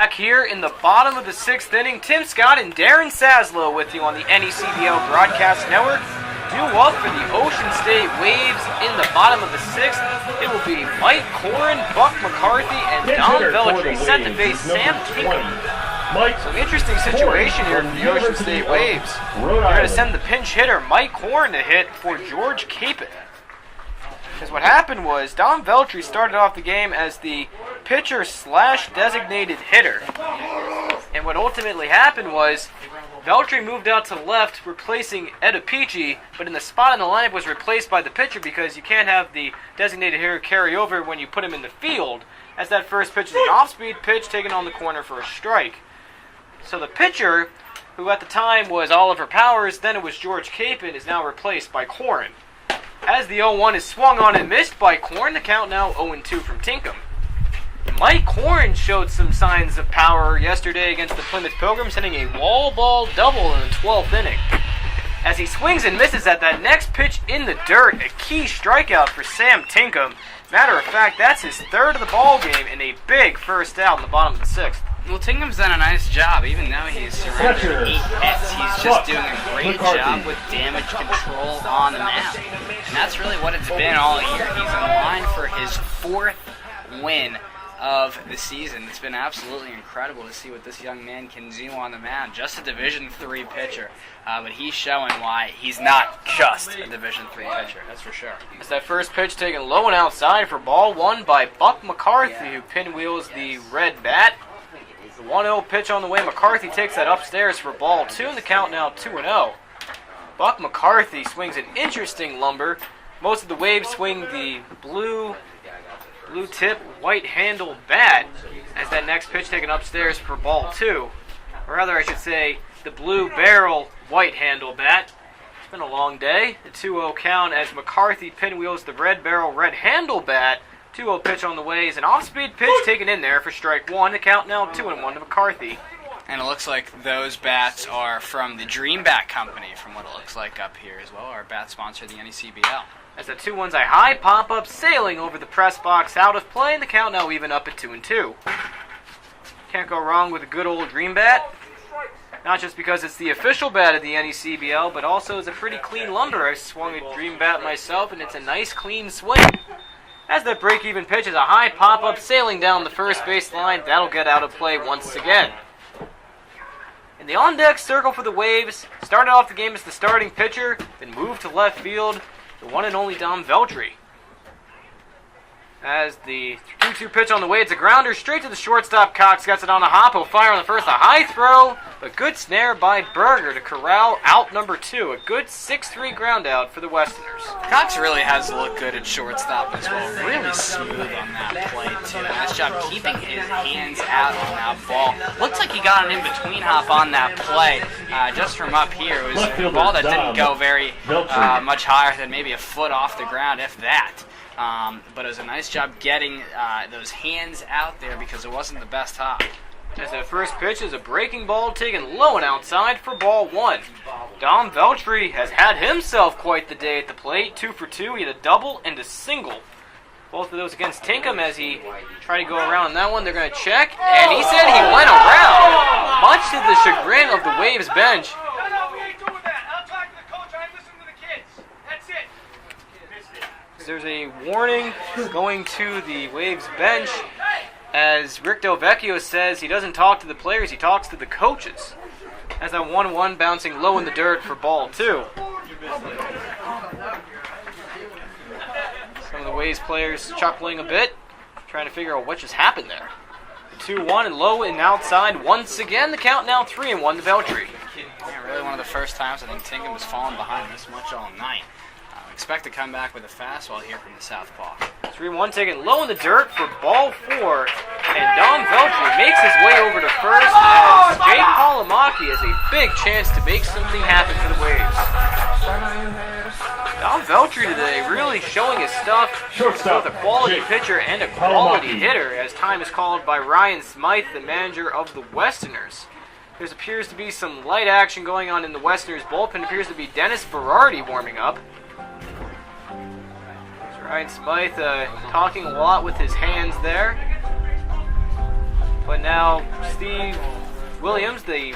Back here in the bottom of the 6th inning, Tim Scott and Darren Zaslau with you on the NECBL Broadcast Network. Due up for the Ocean State Waves in the bottom of the 6th. It will be Mike Corin, Buck McCarthy, and Don Veltri set to face Sam Tinkham. Some interesting situation here for the Ocean State Waves. They're going to send the pinch hitter Mike Corin to hit for George Capon. Because what happened was Don Veltri started off the game as the pitcher / designated hitter. And what ultimately happened was Veltri moved out to the left, replacing Ed Apici, but in the spot in the lineup was replaced by the pitcher because you can't have the designated hitter carry over when you put him in the field, as that first pitch is an off-speed pitch taken on the corner for a strike. So the pitcher, who at the time was Oliver Powers, then it was George Capon, is now replaced by Corin. As the 0-1 is swung on and missed by Corin, the count now 0-2 from Tinkham. Mike Corin showed some signs of power yesterday against the Plymouth Pilgrims, hitting a wall ball double in the 12th inning. As he swings and misses at that next pitch in the dirt, a key strikeout for Sam Tinkham. Matter of fact, that's his 3rd of the ball game and a big first out in the bottom of the 6th. Well, Tinkham's done a nice job. Even though he's surrendered 8 hits, he's just doing a great job with damage control on the mound. And that's really what it's been all year. He's in line for his 4th win of the season. It's been absolutely incredible to see what this young man can do on the mound. Just a Division III pitcher, but he's showing why he's not just a Division III pitcher, that's for sure. It's that first pitch taken low and outside for ball 1 by Buck McCarthy, who pinwheels the red bat. The 1-0 pitch on the way. McCarthy takes that upstairs for ball 2, and the count now 2-0. Buck McCarthy swings an interesting lumber. Most of the Waves swing the blue tip, white handle bat, as that next pitch taken upstairs for ball 2. Or rather, I should say, the blue barrel, white handle bat. It's been a long day. The 2-0 count as McCarthy pinwheels the red barrel, red handle bat. 2-0 pitch on the way is an off-speed pitch taken in there for strike 1. The count now 2-1 to McCarthy. And it looks like those bats are from the Dream Bat Company, from what it looks like up here as well. Our bat sponsor, the NECBL. As the 2-1's a high pop-up sailing over the press box out of play, and the count now even up at 2-2. Can't go wrong with a good old Dream Bat. Not just because it's the official bat of the NECBL, but also is a pretty clean lumber. I've swung a Dream Bat myself, and it's a nice clean swing. As that break-even pitch is a high pop-up sailing down the first base line, that'll get out of play once again. In the on-deck circle for the Waves, started off the game as the starting pitcher, then moved to left field, the one and only Don Veltri. As the 2-2 pitch on the way, it's a grounder straight to the shortstop. Cox gets it on a hop. He'll fire on the first. A high throw. A good snare by Berger to corral out number 2. A good 6-3 ground out for the Westerners. Cox really has looked good at shortstop as well. Really smooth on that play, too. Nice job keeping his hands out on that ball. Looks like he got an in-between hop on that play. Just from up here, it was a ball that didn't go very much higher than maybe a foot off the ground, if that. But it was a nice job getting those hands out there because it wasn't the best hop. As that first pitch is a breaking ball taken low and outside for ball 1. Don Veltri has had himself quite the day at the plate. 2 for 2. He had a double and a single. Both of those against Tinkham as he tried to go around that one. They're going to check. And he said he went around, much to the chagrin of the Waves bench. There's a warning going to the Waves bench as Rick Del Vecchio says he doesn't talk to the players, he talks to the coaches. As that 1-1 bouncing low in the dirt for ball 2. Some of the Waves players chuckling a bit, trying to figure out what just happened there. 2-1 and low and outside once again. The count now 3-1 to Veltri. Yeah, really one of the first times I think Tinkham has fallen behind this much all night. Expect to come back with a fastball here from the southpaw. 3-1 taken low in the dirt for ball 4. And Don Veltri makes his way over to first as Jake Palamaki has a big chance to make something happen for the Waves. Don Veltri today really showing his stuff. Both a quality pitcher and a quality hitter, as time is called by Ryan Smythe, the manager of the Westerners. There appears to be some light action going on in the Westerners' bullpen. It appears to be Dennis Berardi warming up. Ryan Smythe talking a lot with his hands there. But now Steve Williams, the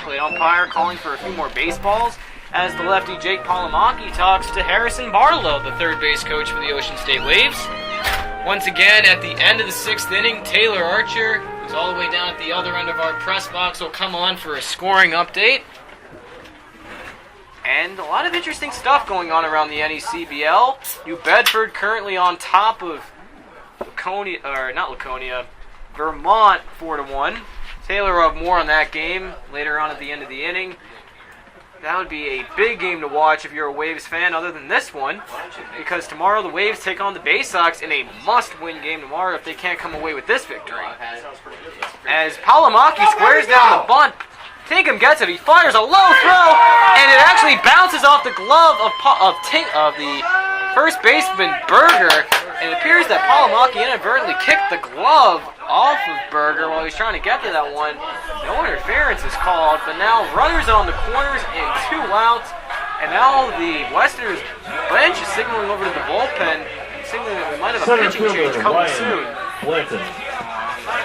plate umpire, calling for a few more baseballs as the lefty Jake Palomaki talks to Harrison Barlow, the third base coach for the Ocean State Waves. Once again, at the end of the 6th inning, Taylor Archer, who's all the way down at the other end of our press box, will come on for a scoring update. And a lot of interesting stuff going on around the NECBL. New Bedford currently on top of Vermont 4-1. Taylor will have more on that game later on at the end of the inning. That would be a big game to watch if you're a Waves fan other than this one, because tomorrow the Waves take on the Bay Sox in a must-win game tomorrow if they can't come away with this victory. As Palomaki squares down the bunt, Tinkham gets it, he fires a low throw, and it actually bounces off the glove of the first baseman Berger, and it appears that Palomaki inadvertently kicked the glove off of Berger while he's trying to get to that one. No interference is called, but now runners on the corners and 2 outs, and now the Westerners bench is signaling over to the bullpen, signaling that we might have a pitching change coming soon. It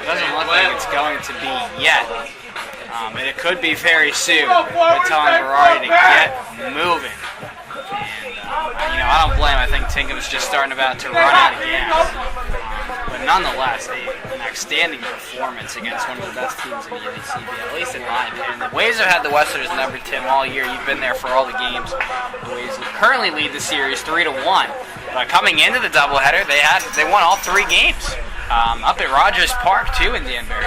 doesn't look like it's going to be yet. And it could be very soon. We're telling Berardi to get moving. And, I don't blame him. I think Tinkham's just starting about to run out of gas. But nonetheless, an outstanding performance against one of the best teams in the NECBL, at least in my opinion. The Waves have had the Westerners number, Tim, all year. You've been there for all the games. The Waves currently lead the series 3-1. But coming into the doubleheader, they won all 3 games. Up at Rogers Park, too, in Danbury.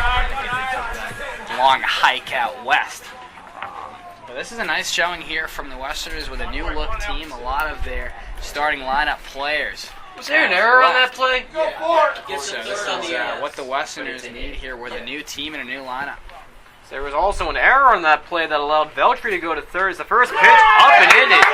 Long hike out west. But this is a nice showing here from the Westerners with a new look team. A lot of their starting lineup players. Was there an error on that play? Yeah. So this is what the Westerners need here with a new team and a new lineup. There was also an error on that play that allowed Veltri to go to third. The first pitch up and in. It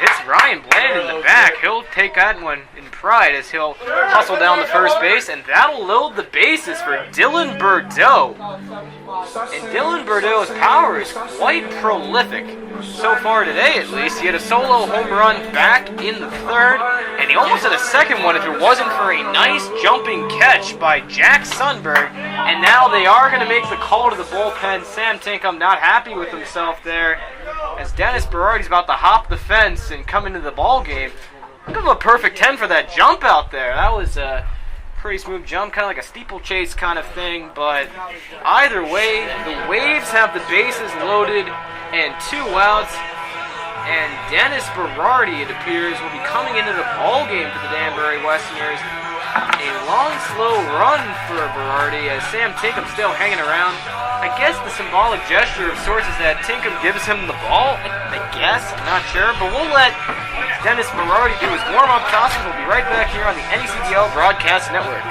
hits Ryan Bland in the back. He'll take that one in pride as he'll hustle down the first base, and that'll load the bases for Dylan Bordeaux. And Dylan Bordeaux's power is quite prolific. So far today, at least, he had a solo home run back in the third, and he almost had a second one if it wasn't for a nice jumping catch by Jack Sundberg. And now they are going to make the call to the bullpen. Sam Tinkham not happy with himself there, as Dennis Berardi's about to hop the fence and come into the ball game. Give him a perfect 10 for that jump out there. That was a pretty smooth jump, kind of like a steeplechase kind of thing. But either way, the Waves have the bases loaded and 2 outs. And Dennis Berardi, it appears, will be coming into the ball game for the Danbury Westerners. A long, slow run for Berardi as Sam Tinkham's still hanging around. I guess the symbolic gesture of sorts is that Tinkham gives him the ball. I guess, I'm not sure, but we'll let Dennis Berardi do his warm-up tosses. We'll be right back here on the NECBL Broadcast Network.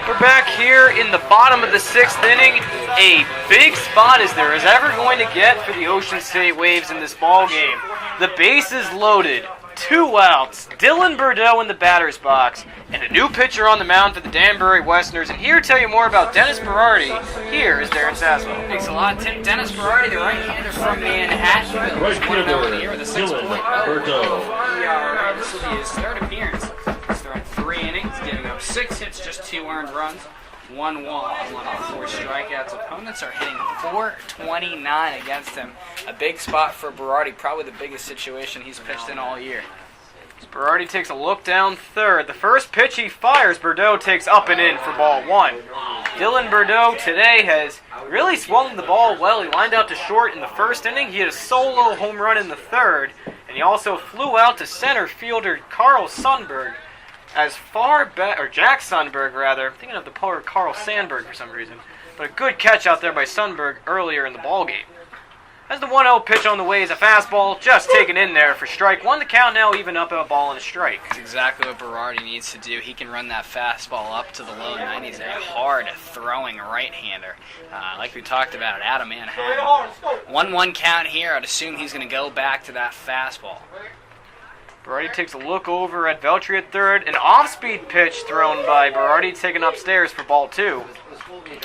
We're back here in the bottom of the 6th inning. A big spot as there is ever going to get for the Ocean State Waves in this ball game. The bases loaded, 2 outs, Dylan Bordeaux in the batter's box, and a new pitcher on the mound for the Danbury Westerners. And here to tell you more about Dennis Berardi, here is Darren Zaslau. Thanks a lot, Tim. Dennis Berardi, the right-hander from Manhattan, was 1-0 in the year with a 6.0. This will be his 3rd appearance. He's thrown 3 innings, giving up 6 hits, just 2 earned runs. 1 walk, 1 off, 4 strikeouts. Opponents are hitting .429 against him. A big spot for Berardi, probably the biggest situation he's pitched in all year. Berardi takes a look down third. The first pitch he fires, Bordeaux takes up and in for ball 1. Dylan Bordeaux today has really swung the ball well. He lined out to short in the first inning. He had a solo home run in the third, and he also flew out to center fielder Carl Sundberg. As far back, or Jack Sundberg rather, I'm thinking of the polar Carl Sandberg for some reason, but a good catch out there by Sundberg earlier in the ball game. As the 1-0 pitch on the way is a fastball, just taken in there for strike 1. The count now even up at a ball and a strike. That's exactly what Berardi needs to do. He can run that fastball up to the low 90s, a hard-throwing right-hander. Like we talked about out of Manhattan. 1-1 count here. I'd assume he's going to go back to that fastball. Berardi takes a look over at Veltri at third. An off-speed pitch thrown by Berardi, taken upstairs for ball 2.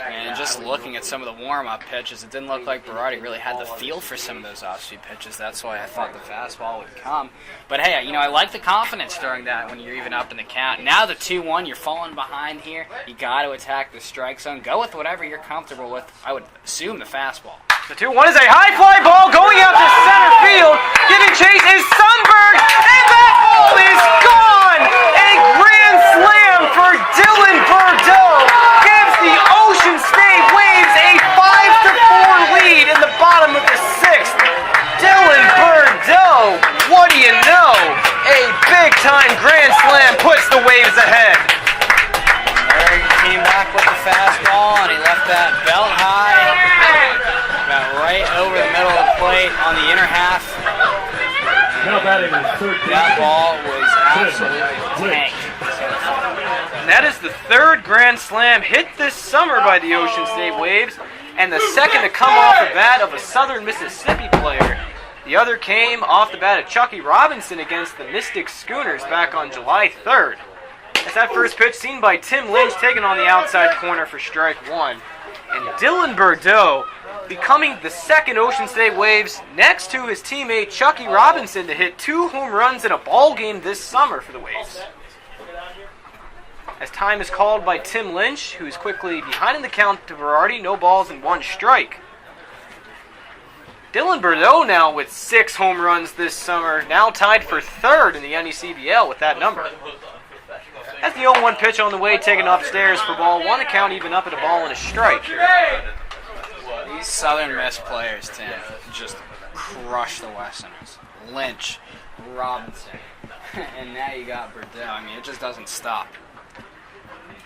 And just looking at some of the warm-up pitches, it didn't look like Berardi really had the feel for some of those off-speed pitches. That's why I thought the fastball would come. But hey, I like the confidence during that when you're even up in the count. Now the 2-1, you're falling behind here. You got to attack the strike zone. Go with whatever you're comfortable with. I would assume the fastball. The 2-1 is a high fly ball going out to center field. Giving chase is Sundberg, and that ball is gone. A grand slam for Dylan Bordeaux gives the Ocean State Waves a 5-4 lead in the bottom of the 6th. Dylan Bordeaux, what do you know? A big-time grand slam puts the Waves ahead. There he came back with the fastball, and he left that belt high. About right over the middle of the plate on the inner half. That ball was absolutely tanked. And that is the 3rd grand slam hit this summer by the Ocean State Waves, and the 2nd to come off the bat of a Southern Mississippi player. The other came off the bat of Chucky Robinson against the Mystic Schooners back on July 3rd. As that first pitch seen by Tim Lynch taken on the outside corner for strike 1. And Dylan Bordeaux becoming the 2nd Ocean State Waves next to his teammate Chucky Robinson to hit 2 home runs in a ball game this summer for the Waves. As time is called by Tim Lynch, who's quickly behind in the count to Berardi, no balls and 1 strike. Dylan Bordeaux now with 6 home runs this summer, now tied for 3rd in the NECBL with that number. As the 0-1 pitch on the way, taken upstairs for ball 1, a count even up at a ball and a strike. These Southern Miss players, Tim, just crush the Westerners. Lynch, Robinson, and now you got Bordeaux. I mean, it just doesn't stop.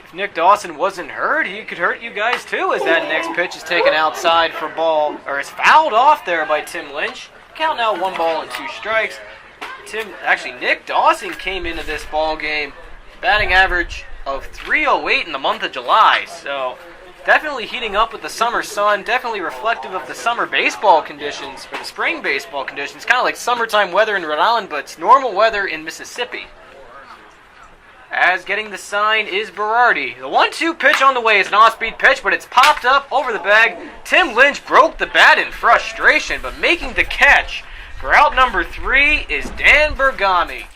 If Nick Dawson wasn't hurt, he could hurt you guys too, as that next pitch is taken outside for ball, or is fouled off there by Tim Lynch. Count now 1 ball and 2 strikes. Nick Dawson came into this ball game batting average of .308 in the month of July, so definitely heating up with the summer sun, definitely reflective of the summer baseball conditions, or the spring baseball conditions, kind of like summertime weather in Rhode Island, but it's normal weather in Mississippi. As getting the sign is Berardi. The 1-2 pitch on the way is an off-speed pitch, but it's popped up over the bag. Tim Lynch broke the bat in frustration, but making the catch for out number 3 is Dan Bergami.